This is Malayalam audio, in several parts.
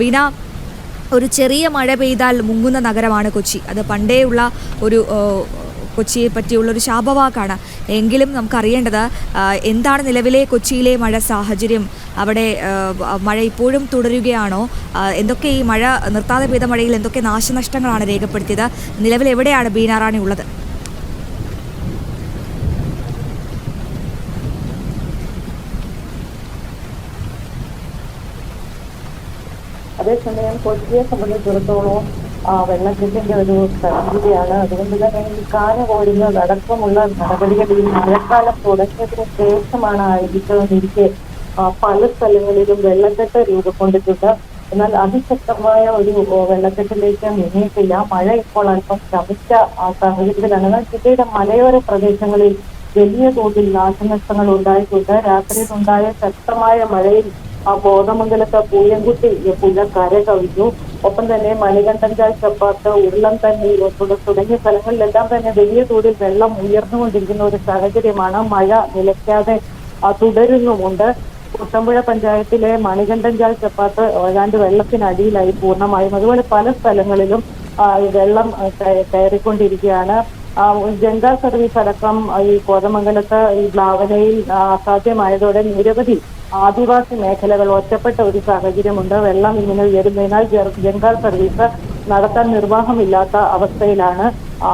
ബീന, ഒരു ചെറിയ മഴ പെയ്താൽ മുങ്ങുന്ന നഗരമാണ് കൊച്ചി. അത് പണ്ടേയുള്ള ഒരു കൊച്ചിയെ പറ്റിയുള്ളൊരു ശാപവാക്കാണ്. എങ്കിലും നമുക്കറിയേണ്ടത് എന്താണ് നിലവിലെ കൊച്ചിയിലെ മഴ സാഹചര്യം? അവിടെ മഴ ഇപ്പോഴും തുടരുകയാണോ? എന്തൊക്കെ ഈ മഴ നിർത്താതെ പെയ്ത മഴയിൽ എന്തൊക്കെ നാശനഷ്ടങ്ങളാണ് രേഖപ്പെടുത്തിയത്? നിലവിൽ എവിടെയാണ് ബീന റാണി ഉള്ളത്? അതേസമയം കൊച്ചിയെ സംബന്ധിച്ചിടത്തോളം വെള്ളക്കെട്ടിന്റെ ഒരു സാഹചര്യമാണ്. അതുകൊണ്ട് തന്നെ ഈ കാന കോരുന്നതടക്കമുള്ള നടപടികൾ ഈ മഴക്കാലം തുടങ്ങിയതിനു ശേഷമാണ് ആയിരിക്കുന്നതിരിക്കെ പല സ്ഥലങ്ങളിലും വെള്ളക്കെട്ട് രൂപക്കൊണ്ടിട്ടുണ്ട്. എന്നാൽ അതിശക്തമായ ഒരു വെള്ളക്കെട്ടിലേക്ക് നീങ്ങിയിട്ടില്ല. മഴ ഇപ്പോൾ അല്പം ശമിച്ച സാഹചര്യത്തിലാണ്. എന്നാൽ ജില്ലയുടെ മലയോര പ്രദേശങ്ങളിൽ വലിയ തോതിൽ നാശനഷ്ടങ്ങൾ ഉണ്ടായിട്ടുണ്ട്. രാത്രിയിലുണ്ടായ ശക്തമായ മഴയിൽ കോതമംഗലത്ത് പൂയംകുട്ടി പുഴ കര കവിഞ്ഞു. ഒപ്പം തന്നെ മണികണ്ഠൻചാൽ ചപ്പാത്ത്, ഉരുളംതണ്ണി തുടങ്ങിയ സ്ഥലങ്ങളിലെല്ലാം തന്നെ വലിയ തോതിൽ വെള്ളം ഉയർന്നുകൊണ്ടിരിക്കുന്ന ഒരു സാഹചര്യമാണ്. മഴ നിലയ്ക്കാതെ തുടരുന്നുമുണ്ട്. കുട്ടമ്പുഴ പഞ്ചായത്തിലെ മണികണ്ഠൻചാൽ ചപ്പാത്ത് ഏതാണ്ട് വെള്ളത്തിനടിയിലായി പൂർണ്ണമായും. അതുപോലെ പല സ്ഥലങ്ങളിലും വെള്ളം കയറിക്കൊണ്ടിരിക്കുകയാണ്. ജങ്കാ സർവീസ് അടക്കം ഈ കോതമംഗലത്ത് ഈ ബ്ലാവനയിൽ അസാധ്യമായതോടെ നിരവധി ആദിവാസി മേഖലകൾ ഒറ്റപ്പെട്ട ഒരു സാഹചര്യമുണ്ട്. വെള്ളം ഇങ്ങനെ ഉയരുന്നതിനാൽ ജങ്കാർ സർവീസ് നടത്താൻ നിർവാഹമില്ലാത്ത അവസ്ഥയിലാണ്.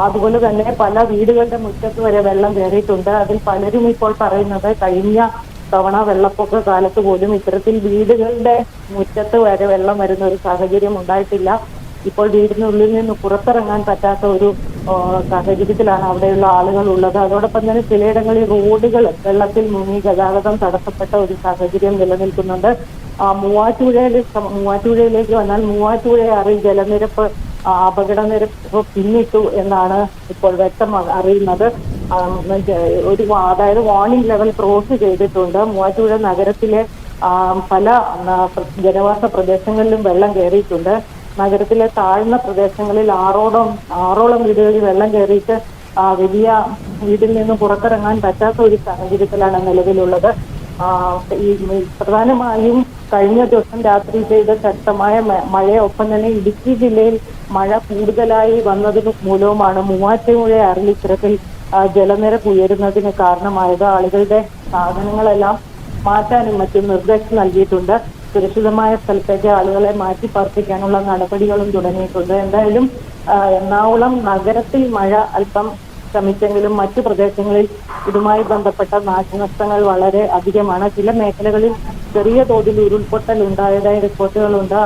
അതുപോലെ തന്നെ പല വീടുകളുടെ മുറ്റത്ത് വരെ വെള്ളം കയറിയിട്ടുണ്ട്. അതിൽ പലരും ഇപ്പോൾ പറയുന്നത് കഴിഞ്ഞ തവണ വെള്ളപ്പൊക്ക കാലത്ത് പോലും ഇത്തരത്തിൽ വീടുകളുടെ മുറ്റത്ത് വരെ വെള്ളം വരുന്ന ഒരു സാഹചര്യം ഉണ്ടായിട്ടില്ല. ഇപ്പോൾ വീടിനുള്ളിൽ നിന്ന് പുറത്തിറങ്ങാൻ പറ്റാത്ത ഒരു സാഹചര്യത്തിലാണ് അവിടെയുള്ള ആളുകൾ ഉള്ളത്. അതോടൊപ്പം തന്നെ ചിലയിടങ്ങളിൽ റോഡുകൾ വെള്ളത്തിൽ മുങ്ങി ഗതാഗതം തടസ്സപ്പെട്ട ഒരു സാഹചര്യം നിലനിൽക്കുന്നുണ്ട്. മൂവാറ്റുപുഴയിലേക്ക് വന്നാൽ മൂവാറ്റുപുഴയാറിൽ ജലനിരപ്പ് അപകട നിരപ്പ് പിന്നിട്ടു എന്നാണ് ഇപ്പോൾ അറിയുന്നത്. അതായത് വാർണിംഗ് ലെവൽ ക്രോസ് ചെയ്തിട്ടുണ്ട്. മൂവാറ്റുപുഴ നഗരത്തിലെ പല ജനവാസ പ്രദേശങ്ങളിലും വെള്ളം കയറിയിട്ടുണ്ട്. നഗരത്തിലെ താഴ്ന്ന പ്രദേശങ്ങളിൽ ആറോളം വീടുകളിൽ വെള്ളം കയറിയിട്ട് വലിയ വീട്ടിൽ നിന്നും പുറത്തിറങ്ങാൻ പറ്റാത്ത ഒരു സാഹചര്യത്തിലാണ് നിലവിലുള്ളത്. ഈ പ്രധാനമായും കഴിഞ്ഞ ദിവസം രാത്രി പെയ്ത ശക്തമായ മഴയൊപ്പം തന്നെ ഇടുക്കി ജില്ലയിൽ മഴ കൂടുതലായി വന്നതിന് മൂലവുമാണ് മൂവാറ്റുപുഴയാറിൽ ഇത്തരത്തിൽ ജലനിരപ്പ് ഉയരുന്നതിന് കാരണമായത്. ആളുകളുടെ സാധനങ്ങളെല്ലാം മാറ്റാനും മറ്റും നിർദ്ദേശം നൽകിയിട്ടുണ്ട്. സുരക്ഷിതമായ സ്ഥലത്തേക്ക് ആളുകളെ മാറ്റി പാർപ്പിക്കാനുള്ള നടപടികളും തുടങ്ങിയിട്ടുണ്ട്. എന്തായാലും എറണാകുളം നഗരത്തിൽ മഴ അല്പം ശമിച്ചെങ്കിലും മറ്റു പ്രദേശങ്ങളിൽ ഇതുമായി ബന്ധപ്പെട്ട നാശനഷ്ടങ്ങൾ വളരെ അധികമാണ്. ചില മേഖലകളിൽ ചെറിയ തോതിൽ ഉരുൾപൊട്ടൽ ഉണ്ടായതായി റിപ്പോർട്ടുകളുണ്ട്.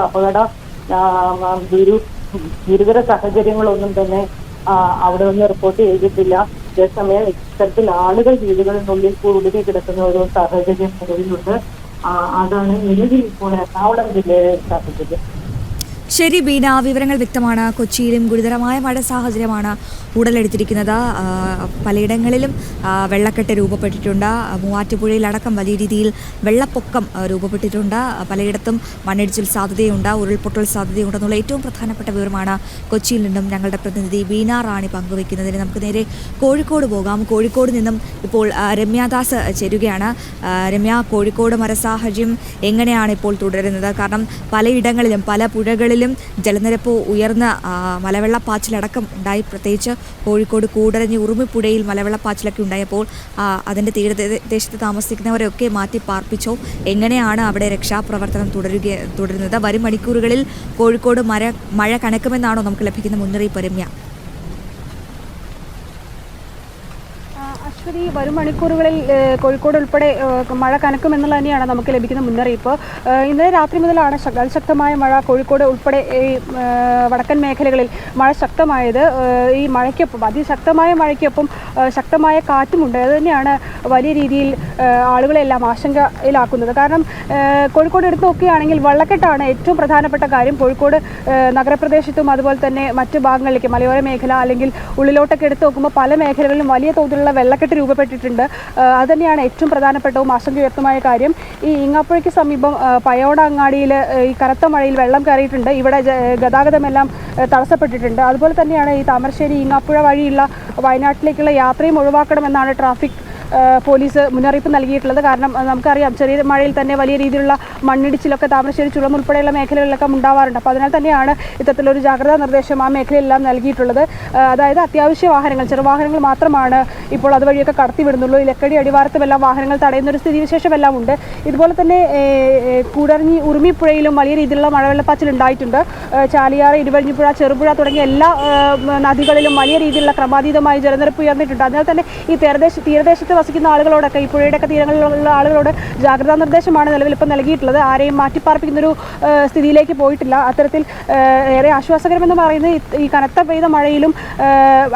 ഗുരുതര സാഹചര്യങ്ങളൊന്നും തന്നെ അവിടെ ഒന്നും റിപ്പോർട്ട് ചെയ്തിട്ടില്ല. അതേസമയം ഇത്തരത്തിൽ ആളുകൾ വീടുകളിനുള്ളിൽ കുടുങ്ങി കിടക്കുന്ന ഒരു സാഹചര്യം നിലവിലുണ്ട്. അതാണ് നിലവിൽ ഇപ്പോൾ എറണാകുളം ജില്ലയിലെ സാഹചര്യം. ശരി ബീന, വിവരങ്ങൾ വ്യക്തമാണ്. കൊച്ചിയിലും ഗുരുതരമായ മഴ സാഹചര്യമാണ് ഉടലെടുത്തിരിക്കുന്നത്. പലയിടങ്ങളിലും വെള്ളക്കെട്ട് രൂപപ്പെട്ടിട്ടുണ്ട്. മൂവാറ്റുപുഴയിലടക്കം വലിയ രീതിയിൽ വെള്ളപ്പൊക്കം രൂപപ്പെട്ടിട്ടുണ്ട്. പലയിടത്തും മണ്ണിടിച്ചിൽ സാധ്യതയുണ്ട്, ഉരുൾപൊട്ടൽ സാധ്യതയുണ്ടെന്നുള്ള ഏറ്റവും പ്രധാനപ്പെട്ട വിവരമാണ് കൊച്ചിയിൽ നിന്നും ഞങ്ങളുടെ പ്രതിനിധി ബീന റാണി പങ്കുവയ്ക്കുന്നതിന്. നമുക്ക് നേരെ കോഴിക്കോട് പോകാം. കോഴിക്കോട് നിന്നും ഇപ്പോൾ രമ്യാദാസ് ചേരുകയാണ്. രമ്യ, കോഴിക്കോട് മഴ സാഹചര്യം എങ്ങനെയാണ് ഇപ്പോൾ തുടരുന്നത്? കാരണം പലയിടങ്ങളിലും പല പുഴകളിലും ജലനിരപ്പ് ഉയർന്ന മലവെള്ളപ്പാച്ചിലടക്കം ഉണ്ടായി. പ്രത്യേകിച്ച് കോഴിക്കോട് കൂടരഞ്ഞി ഉറുമിപ്പുഴയിൽ മലവെള്ളപ്പാച്ചിലൊക്കെ ഉണ്ടായപ്പോൾ അതിൻ്റെ തീരദേശത്ത് താമസിക്കുന്നവരെയൊക്കെ മാറ്റി പാർപ്പിച്ചോ? എങ്ങനെയാണ് അവിടെ രക്ഷാപ്രവർത്തനം തുടരുന്നത്? വരും മണിക്കൂറുകളിൽ കോഴിക്കോട് മഴ കനക്കുമെന്നാണോ നമുക്ക് ലഭിക്കുന്ന മുന്നറിയിപ്പ് രമ്യ? അശ്വതി, വരും മണിക്കൂറുകളിൽ കോഴിക്കോട് ഉൾപ്പെടെ മഴ കനക്കുമെന്നുള്ള തന്നെയാണ് നമുക്ക് ലഭിക്കുന്ന മുന്നറിയിപ്പ്. ഇന്നലെ രാത്രി മുതലാണ് അതിശക്തമായ മഴ കോഴിക്കോട് ഉൾപ്പെടെ വടക്കൻ മേഖലകളിൽ മഴ ശക്തമായത്. ഈ മഴയ്ക്കൊപ്പം, അതിശക്തമായ മഴയ്ക്കൊപ്പം ശക്തമായ കാറ്റുമുണ്ട്. അത് തന്നെയാണ് വലിയ രീതിയിൽ ആളുകളെല്ലാം ആശങ്കയിലാക്കുന്നത്. കാരണം കോഴിക്കോട് എടുത്തു നോക്കുകയാണെങ്കിൽ വെള്ളക്കെട്ടാണ് ഏറ്റവും പ്രധാനപ്പെട്ട കാര്യം. കോഴിക്കോട് നഗരപ്രദേശത്തും അതുപോലെ തന്നെ മറ്റു ഭാഗങ്ങളിലേക്ക് മലയോര മേഖല അല്ലെങ്കിൽ ഉള്ളിലോട്ടൊക്കെ എടുത്തു നോക്കുമ്പോൾ പല മേഖലകളിലും വലിയ തോതിലുള്ള വെള്ളക്കെട്ട് രൂപപ്പെട്ടിട്ടുണ്ട്. അതുതന്നെയാണ് ഏറ്റവും പ്രധാനപ്പെട്ടവും ആശങ്കയുയർത്തുമായ കാര്യം. ഈ ഈങ്ങാപ്പുഴയ്ക്ക് സമീപം പയോട അങ്ങാടിയിൽ ഈ കനത്ത മഴയിൽ വെള്ളം കയറിയിട്ടുണ്ട്. ഇവിടെ ഗതാഗതമെല്ലാം തടസ്സപ്പെട്ടിട്ടുണ്ട്. അതുപോലെ തന്നെയാണ് ഈ താമരശ്ശേരി ഈങ്ങാപ്പുഴ വഴിയുള്ള വയനാട്ടിലേക്കുള്ള യാത്രയും ഒഴിവാക്കണമെന്നാണ് ട്രാഫിക് പോലീസ് മുന്നറിയിപ്പ് നൽകിയിട്ടുള്ളത്. കാരണം നമുക്കറിയാം ചെറിയ മഴയിൽ തന്നെ വലിയ രീതിയിലുള്ള മണ്ണിടിച്ചിലൊക്കെ താമരശ്ശേരി ചുരം ഉൾപ്പെടെയുള്ള മേഖലകളിലൊക്കെ ഉണ്ടാവാറുണ്ട്. അപ്പോൾ അതിനാൽ തന്നെയാണ് ഇത്തരത്തിലൊരു ജാഗ്രതാ നിർദ്ദേശം ആ മേഖലയിലെല്ലാം നൽകിയിട്ടുള്ളത്. അതായത് അത്യാവശ്യ വാഹനങ്ങൾ, ചെറുവാഹനങ്ങൾ മാത്രമാണ് ഇപ്പോൾ അതുവഴിയൊക്കെ കടത്തിവിടുന്നുള്ളൂ. ലക്കടി അടിവാരത്തുമെല്ലാം വാഹനങ്ങൾ തടയുന്നൊരു സ്ഥിതിവിശേഷമെല്ലാം ഉണ്ട്. ഇതുപോലെ തന്നെ കൂടരഞ്ഞി ഉറുമിപ്പുഴയിലും വലിയ രീതിയിലുള്ള മഴവെള്ളപ്പാച്ചിൽ ഉണ്ടായിട്ടുണ്ട്. ചാലിയാറ്, ഇരുവഴിഞ്ഞിപ്പുഴ, ചെറുപുഴ തുടങ്ങിയ എല്ലാ നദികളിലും വലിയ രീതിയിലുള്ള ക്രമാതീതമായി ജലനിരപ്പ് ഉയർന്നിട്ടുണ്ട്. അതിനാൽ തന്നെ ഈ തീരദേശത്ത് വസിക്കുന്ന ആളുകളോടൊക്കെ, ഈ പുഴയുടെയൊക്കെ തീരങ്ങളിലുള്ള ആളുകളോട് ജാഗ്രതാ നിർദ്ദേശമാണ് നിലവിൽ ഇപ്പോൾ നൽകിയിട്ടുള്ളത്. ആരെയും മാറ്റിപ്പാർപ്പിക്കുന്നൊരു സ്ഥിതിയിലേക്ക് പോയിട്ടില്ല. അത്തരത്തിൽ ഏറെ ആശ്വാസകരമെന്ന് പറയുന്നത് ഈ കനത്ത പെയ്ത മഴയിലും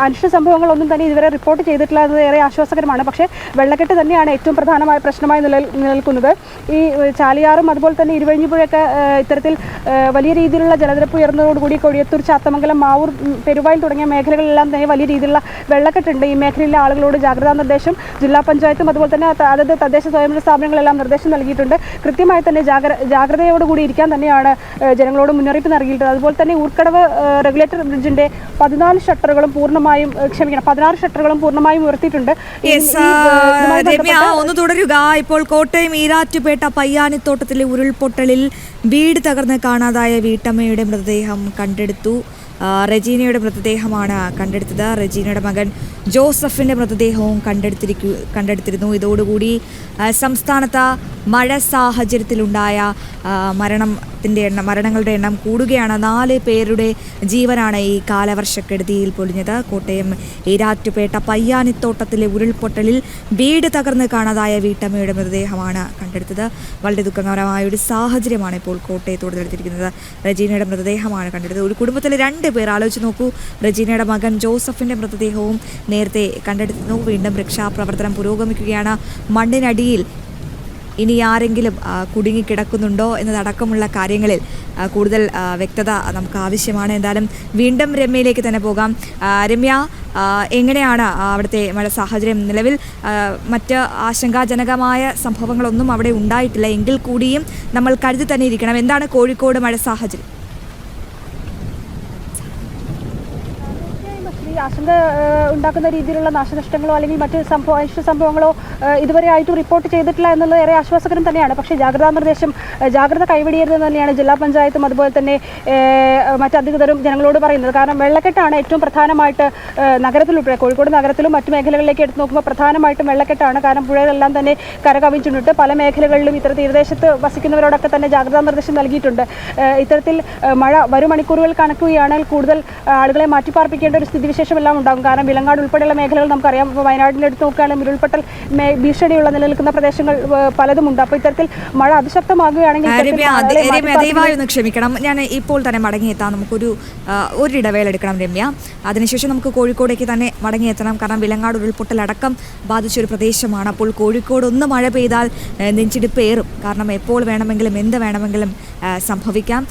അനിഷ്ട സംഭവങ്ങളൊന്നും തന്നെ ഇതുവരെ റിപ്പോർട്ട് ചെയ്തിട്ടില്ല എന്നത് ഏറെ ആശ്വാസകരമാണ്. പക്ഷേ വെള്ളക്കെട്ട് തന്നെയാണ് ഏറ്റവും പ്രധാനമായ പ്രശ്നമായി നിലനിൽക്കുന്നത്. ഈ ചാലിയാറും അതുപോലെ തന്നെ ഇരുവഴിഞ്ഞിപ്പുഴയൊക്കെ ഇത്തരത്തിൽ വലിയ രീതിയിലുള്ള ജലനിരപ്പ് ഉയർന്നതോടുകൂടി കൊടിയത്തൂർ, ചാത്തമംഗലം, മാവൂർ, പെരുവായിൽ തുടങ്ങിയ മേഖലകളിലെല്ലാം തന്നെ വലിയ രീതിയിലുള്ള വെള്ളക്കെട്ടുണ്ട്. ഈ മേഖലയിലെ ആളുകളോട് ജാഗ്രതാ നിർദ്ദേശം ജില്ലാ പഞ്ചായത്തും അതുപോലെ തന്നെ അതത് തദ്ദേശ സ്വയംഭരണ സ്ഥാപനങ്ങളെല്ലാം നിർദ്ദേശം നൽകിയിട്ടുണ്ട്. കൃത്യമായി തന്നെ ജാഗ്രതയോടുകൂടി ഇരിക്കാൻ തന്നെയാണ് ജനങ്ങളോട് മുന്നറിയിപ്പ് നൽകിയിട്ടുള്ളത്. അതുപോലെ തന്നെ ഊർക്കടവ് റെഗുലേറ്റർ ബ്രിഡ്ജിന്റെ 16 ഷട്ടറുകളും പൂർണ്ണമായും ഉയർത്തിയിട്ടുണ്ട്. രമ്യ, ഒന്ന് തുടരുക. ഇപ്പോൾ കോട്ടയം ഈരാറ്റുപേട്ട പയ്യാനിത്തോട്ടത്തിലെ ഉരുൾപൊട്ടലിൽ വീട് തകർന്ന് കാണാതായ വീട്ടമ്മയുടെ മൃതദേഹം കണ്ടെടുത്തു. റെജീനയുടെ മൃതദേഹമാണ് കണ്ടെടുത്തത്. റെജീനയുടെ മകൻ ജോസഫിൻ്റെ മൃതദേഹവും കണ്ടെടുത്തിരുന്നു. ഇതോടുകൂടി സംസ്ഥാനത്ത് മഴ സാഹചര്യത്തിലുണ്ടായ മരണങ്ങളുടെ എണ്ണം കൂടുകയാണ്. 4 പേരുടെ ജീവനാണ് ഈ കാലവർഷക്കെടുതിയിൽ പൊലിഞ്ഞത്. കോട്ടയം ഈരാറ്റുപേട്ട പയ്യാനിത്തോട്ടത്തിലെ ഉരുൾപൊട്ടലിൽ വീട് തകർന്ന് കാണാതായ വീട്ടമ്മയുടെ മൃതദേഹമാണ് കണ്ടെടുത്തത്. വളരെ ദുഃഖകരമായ ഒരു സാഹചര്യമാണ് ഇപ്പോൾ കോട്ടയത്തോട് നടത്തിയിരിക്കുന്നത്. റെജീനയുടെ മൃതദേഹമാണ് കണ്ടെടുത്തത്. ഒരു കുടുംബത്തിലെ 2 പേർ, ആലോചിച്ച് നോക്കൂ. റെജീനയുടെ മകൻ ജോസഫിൻ്റെ മൃതദേഹവും നേരത്തെ കണ്ടെടുത്തിരുന്നു. വീണ്ടും രക്ഷാപ്രവർത്തനം പുരോഗമിക്കുകയാണ്. മണ്ണിനടിയിൽ ഇനി ആരെങ്കിലും കുടുങ്ങിക്കിടക്കുന്നുണ്ടോ എന്നതടക്കമുള്ള കാര്യങ്ങളിൽ കൂടുതൽ വ്യക്തത നമുക്ക് ആവശ്യമാണ്. എന്തായാലും വീണ്ടും രമ്യയിലേക്ക് തന്നെ പോകാം. രമ്യ, എങ്ങനെയാണ് അവിടുത്തെ മഴ സാഹചര്യം? നിലവിൽ മറ്റ് ആശങ്കാജനകമായ സംഭവങ്ങളൊന്നും അവിടെ ഉണ്ടായിട്ടില്ല. എങ്കിൽ കൂടിയും നമ്മൾ കരുതി തന്നെ ഇരിക്കണം. എന്താണ് കോഴിക്കോട് മഴ സാഹചര്യം? ആശങ്ക ഉണ്ടാക്കുന്ന രീതിയിലുള്ള നാശനഷ്ടങ്ങളോ അല്ലെങ്കിൽ മറ്റ് അനിഷ്ട സംഭവങ്ങളോ ഇതുവരെ ആയിട്ടും റിപ്പോർട്ട് ചെയ്തിട്ടില്ല എന്നുള്ളത് ഏറെ ആശ്വാസകരം തന്നെയാണ്. പക്ഷേ ജാഗ്രത കൈവിടരുതെന്ന് തന്നെയാണ് ജില്ലാ പഞ്ചായത്തും അതുപോലെ തന്നെ മറ്റ് അധികൃതരും ജനങ്ങളോട് പറയുന്നത്. കാരണം വെള്ളക്കെട്ടാണ് ഏറ്റവും പ്രധാനമായിട്ട് നഗരത്തിലുൾപ്പെടെ, കോഴിക്കോട് നഗരത്തിലും മറ്റു മേഖലകളിലേക്ക് എടുത്ത് നോക്കുമ്പോൾ പ്രധാനമായിട്ടും വെള്ളക്കെട്ടാണ്. കാരണം പുഴകളെല്ലാം തന്നെ കരകവിഞ്ഞിട്ടുണ്ട്. പല മേഖലകളിലും തീരദേശത്ത് വസിക്കുന്നവരോടൊക്കെ തന്നെ ജാഗ്രതാ നിർദ്ദേശം നൽകിയിട്ടുണ്ട്. ഇത്തരത്തിൽ മഴ വരും മണിക്കൂറുകൾ കണക്കുകയാണെങ്കിൽ കൂടുതൽ ആളുകളെ മാറ്റിപ്പാർപ്പിക്കേണ്ട ഒരു സ്ഥിതിവിശേഷം എല്ലാം ഉണ്ടാകും. കാരണം വിലങ്ങാട് ഉൾപ്പെടെയുള്ള മേഖലകൾ നമുക്കറിയാം. ഇപ്പോൾ വയനാടിൻ്റെ അടുത്ത് നോക്കുകയാണെങ്കിൽ ഉരുൾപൊട്ടൽ ഭീഷണിയുള്ള നിലനിൽക്കുന്ന പ്രദേശങ്ങൾ പലതുമുണ്ട്. അപ്പോൾ ഇത്തരത്തിൽ മഴ അതിശക്തമാകുകയാണെങ്കിൽ ദയവായി ഒന്ന് ക്ഷമിക്കണം, ഞാൻ ഇപ്പോൾ തന്നെ മടങ്ങിയെത്താം. നമുക്കൊരു ഇടവേള എടുക്കണം രമ്യ. അതിനുശേഷം നമുക്ക് കോഴിക്കോടേക്ക് തന്നെ മടങ്ങിയെത്തണം. കാരണം വിലങ്ങാട് ഉരുൾപൊട്ടലടക്കം ബാധിച്ചൊരു പ്രദേശമാണ്. അപ്പോൾ കോഴിക്കോട് ഒന്ന് മഴ പെയ്താൽ നെഞ്ചിടിപ്പേറും. കാരണം എപ്പോൾ വേണമെങ്കിലും എന്ത് വേണമെങ്കിലും സംഭവിക്കാം.